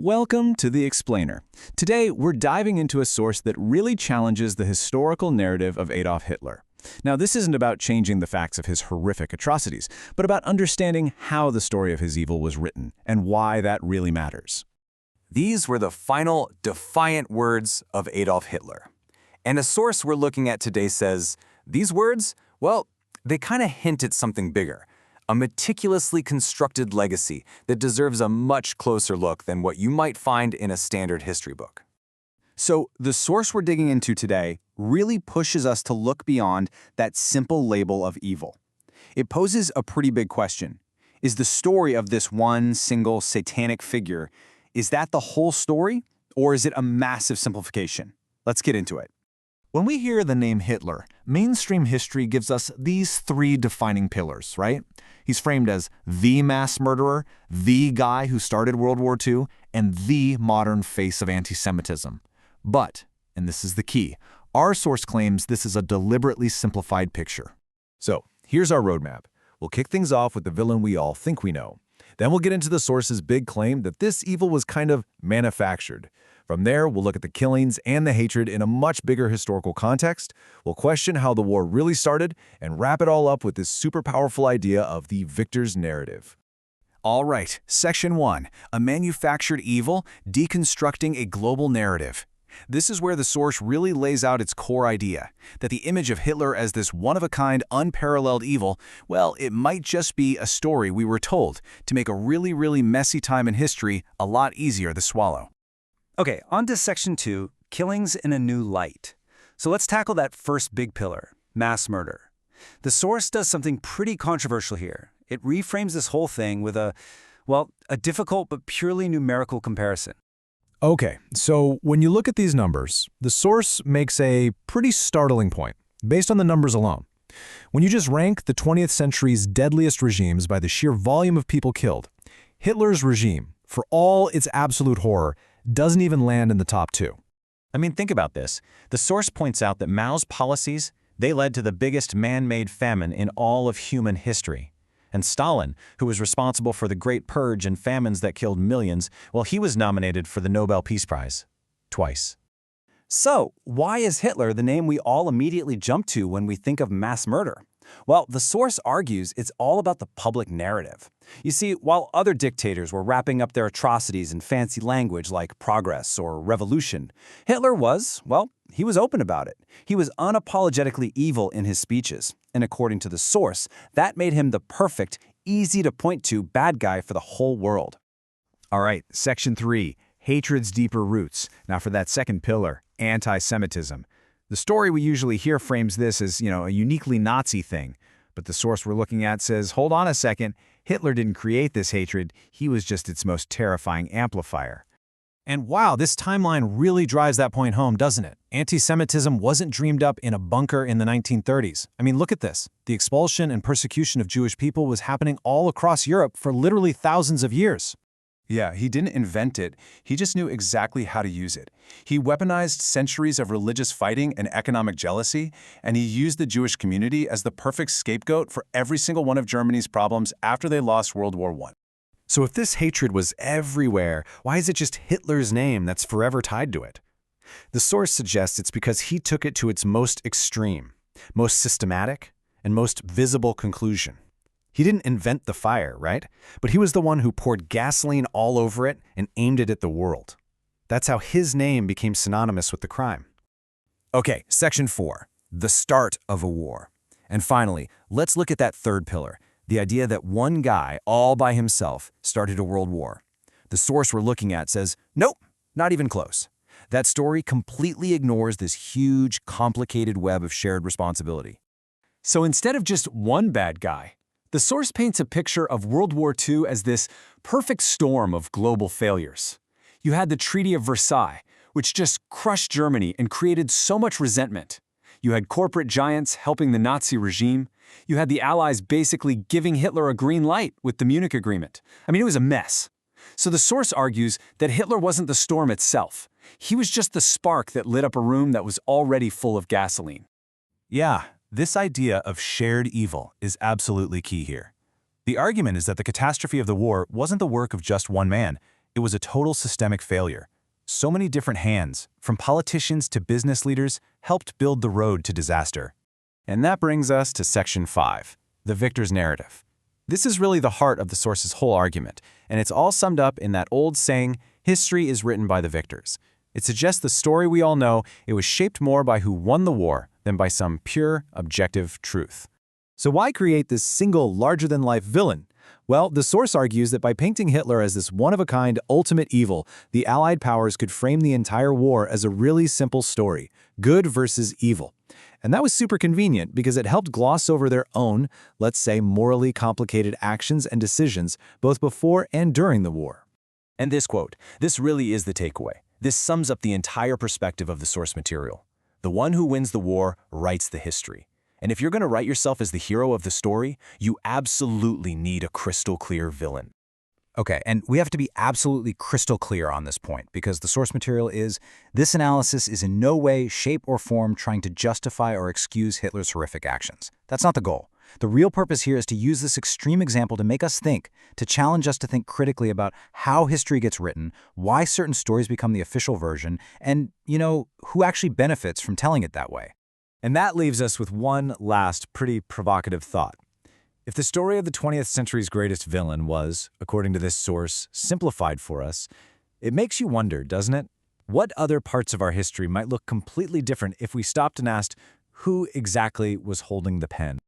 Welcome to The Explainer. Today, we're diving into a source that really challenges the historical narrative of Adolf Hitler. Now, this isn't about changing the facts of his horrific atrocities, but about understanding how the story of his evil was written and why that really matters. These were the final, defiant words of Adolf Hitler. And a source we're looking at today says, these words, well, they kind of hint at something bigger. A meticulously constructed legacy that deserves a much closer look than what you might find in a standard history book. So the source we're digging into today really pushes us to look beyond that simple label of evil. It poses a pretty big question. Is the story of this one single satanic figure, is that the whole story, or is it a massive simplification? Let's get into it. When we hear the name Hitler, mainstream history gives us these three defining pillars, right? He's framed as the mass murderer, the guy who started World War II, and the modern face of anti-Semitism. But, and this is the key, our source claims this is a deliberately simplified picture. So, here's our roadmap. We'll kick things off with the villain we all think we know. Then we'll get into the source's big claim that this evil was kind of manufactured. From there, we'll look at the killings and the hatred in a much bigger historical context. We'll question how the war really started and wrap it all up with this super powerful idea of the victor's narrative. All right, Section 1, a manufactured evil, deconstructing a global narrative. This is where the source really lays out its core idea, that the image of Hitler as this one-of-a-kind, unparalleled evil, well, it might just be a story we were told to make a really messy time in history a lot easier to swallow. Okay, on to Section 2, killings in a new light. So let's tackle that first big pillar, mass murder. The source does something pretty controversial here. It reframes this whole thing with a difficult but purely numerical comparison. Okay, so when you look at these numbers, the source makes a pretty startling point, based on the numbers alone. When you just rank the 20th century's deadliest regimes by the sheer volume of people killed, Hitler's regime, for all its absolute horror, doesn't even land in the top 2. I mean, think about this. The source points out that Mao's policies, they led to the biggest man-made famine in all of human history. And Stalin, who was responsible for the Great Purge and famines that killed millions, well, he was nominated for the Nobel Peace Prize. Twice. So, why is Hitler the name we all immediately jump to when we think of mass murder? Well, the source argues it's all about the public narrative. You see, while other dictators were wrapping up their atrocities in fancy language like progress or revolution, Hitler was, well, he was open about it. He was unapologetically evil in his speeches. And according to the source, that made him the perfect, easy-to-point-to bad guy for the whole world. All right, Section 3, hatred's deeper roots. Now for that second pillar, anti-Semitism. The story we usually hear frames this as, a uniquely Nazi thing. But the source we're looking at says, hold on a second, Hitler didn't create this hatred, he was just its most terrifying amplifier. And wow, this timeline really drives that point home, doesn't it? Anti-Semitism wasn't dreamed up in a bunker in the 1930s. I mean, look at this. The expulsion and persecution of Jewish people was happening all across Europe for literally thousands of years. Yeah, he didn't invent it. He just knew exactly how to use it. He weaponized centuries of religious fighting and economic jealousy, and he used the Jewish community as the perfect scapegoat for every single one of Germany's problems after they lost World War I. So if this hatred was everywhere, why is it just Hitler's name that's forever tied to it? The source suggests it's because he took it to its most extreme, most systematic, and most visible conclusion. He didn't invent the fire, right? But he was the one who poured gasoline all over it and aimed it at the world. That's how his name became synonymous with the crime. Okay, Section 4, the start of a war. And finally, let's look at that third pillar, the idea that one guy, all by himself, started a world war. The source we're looking at says, nope, not even close. That story completely ignores this huge, complicated web of shared responsibility. So instead of just one bad guy, the source paints a picture of World War II as this perfect storm of global failures. You had the Treaty of Versailles, which just crushed Germany and created so much resentment. You had corporate giants helping the Nazi regime. You had the Allies basically giving Hitler a green light with the Munich Agreement. I mean, it was a mess. So the source argues that Hitler wasn't the storm itself. He was just the spark that lit up a room that was already full of gasoline. Yeah, this idea of shared evil is absolutely key here. The argument is that the catastrophe of the war wasn't the work of just one man. It was a total systemic failure. So many different hands, from politicians to business leaders, helped build the road to disaster. And that brings us to Section 5, the victor's narrative. This is really the heart of the source's whole argument, and it's all summed up in that old saying, history is written by the victors. It suggests the story we all know, it was shaped more by who won the war than by some pure, objective truth. So why create this single, larger-than-life villain? Well, the source argues that by painting Hitler as this one-of-a-kind ultimate evil, the Allied powers could frame the entire war as a really simple story, good versus evil. And that was super convenient because it helped gloss over their own, let's say, morally complicated actions and decisions both before and during the war. And this quote, this really is the takeaway. This sums up the entire perspective of the source material. The one who wins the war writes the history. And if you're going to write yourself as the hero of the story, you absolutely need a crystal clear villain. Okay, and we have to be absolutely crystal clear on this point because the source material is, this analysis is in no way, shape, or form trying to justify or excuse Hitler's horrific actions. That's not the goal. The real purpose here is to use this extreme example to make us think, to challenge us to think critically about how history gets written, why certain stories become the official version, and, who actually benefits from telling it that way. And that leaves us with one last pretty provocative thought. If the story of the 20th century's greatest villain was, according to this source, simplified for us, it makes you wonder, doesn't it? What other parts of our history might look completely different if we stopped and asked who exactly was holding the pen?